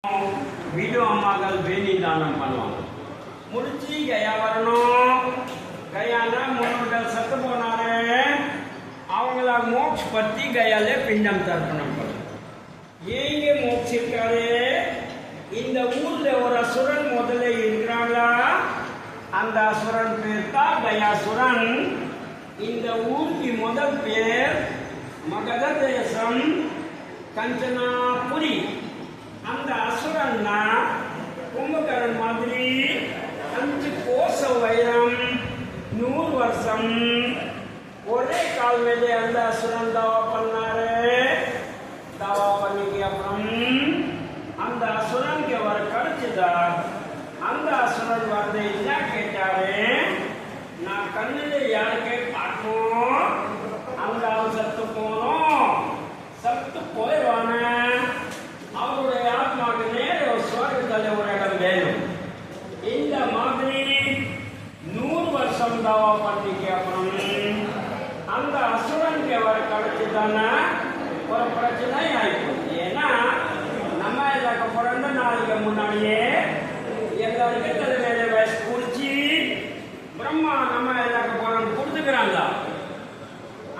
வீடு அம்மாக்கள் வேணி தானம் பண்ணுவாங்க. முடிச்சு கயா வரணும். கயானா முன்னோர்கள் சத்து போனாரு, அவங்கள மோட்ச பத்தி கயாலே பிண்டம் தர்ப்பணம் பண்ணும். ஏங்க மோட்ச இருக்காரு? இந்த ஊர்ல ஒரு அசுரன் முதல்ல இருக்கிறாங்களா, அந்த அசுரன் பேர் தான் கயாசுரன். இந்த ஊருக்கு முதல் பேர் மகத தேசம், கஞ்சனாபுரி. அந்த அசுரன்னா கும்பகரன் மாதிரி 5 கோச வைரம் 100 வருஷம் ஒரே கால் மேலே அந்த அசுரன் தாவா பண்ணாரு. தாவா பண்ணிக்கு அப்புறம் அந்த அசுரனுக்கு அவர் கிடைச்சதா. அந்த அசுரன் வந்து என்ன கேட்டாரு, நான் கண்ணில் யாருக்கே பார்க்கணும், அந்த அவன் சத்து போனோம், சத்து போயிடுவான, அவருடைய ஆத்மாவுக்கு நேர சுவர்க்கத்தில் ஒரு இடம் வேணும். இந்த மாதிரி 100 வருஷம் தாவா பண்ணிக்கு அப்புறம் அந்த அசுரனுக்கு அவர் கிடைச்சதான ஒரு பிரச்சனை ஆயிடுச்சு. ஏன்னா நம்ம இலக்க பிறந்த நாளைக்கு முன்னாடியே எல்லாருக்கும் தலைமையில வயசு குடிச்சு பிரம்மா நம்ம இலக்க பிறந்து கொடுத்துக்கிறாங்க.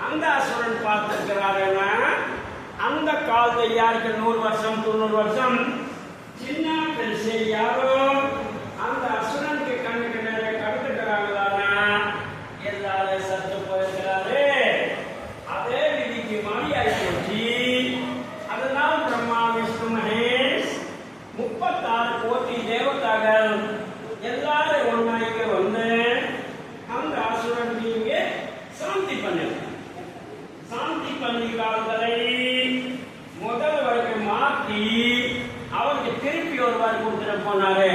அந்த அசுரன் பார்த்துக்கிறாருன்னா அந்த காலத்தில் யாருக்கு 100 வருஷம் 90 வருஷம் சின்ன பெருசு யாரோ அந்த அசுரனுக்கு கண்ணுக்கு நிறைய கடத்துக்கிறாங்களா, எல்லாரும் சத்து போயிருக்கிறாரு. அதே விதிக்கு மணியாகி போச்சு. அதனால் பிரம்மா விஷ்ணு மகேஷ் 36 கோடி தேவதாக்கள் எல்லாரும் ஒன்னாய்க்கு வந்து அந்த அசுரன் நீங்க சாந்தி பண்ணுங்க. சாந்தி பண்ணி காலங்களை முதல் வரைக்கும் மாற்றி அவருக்கு திருப்பி ஒரு வாரம் கொடுத்துட்டு போனாரு.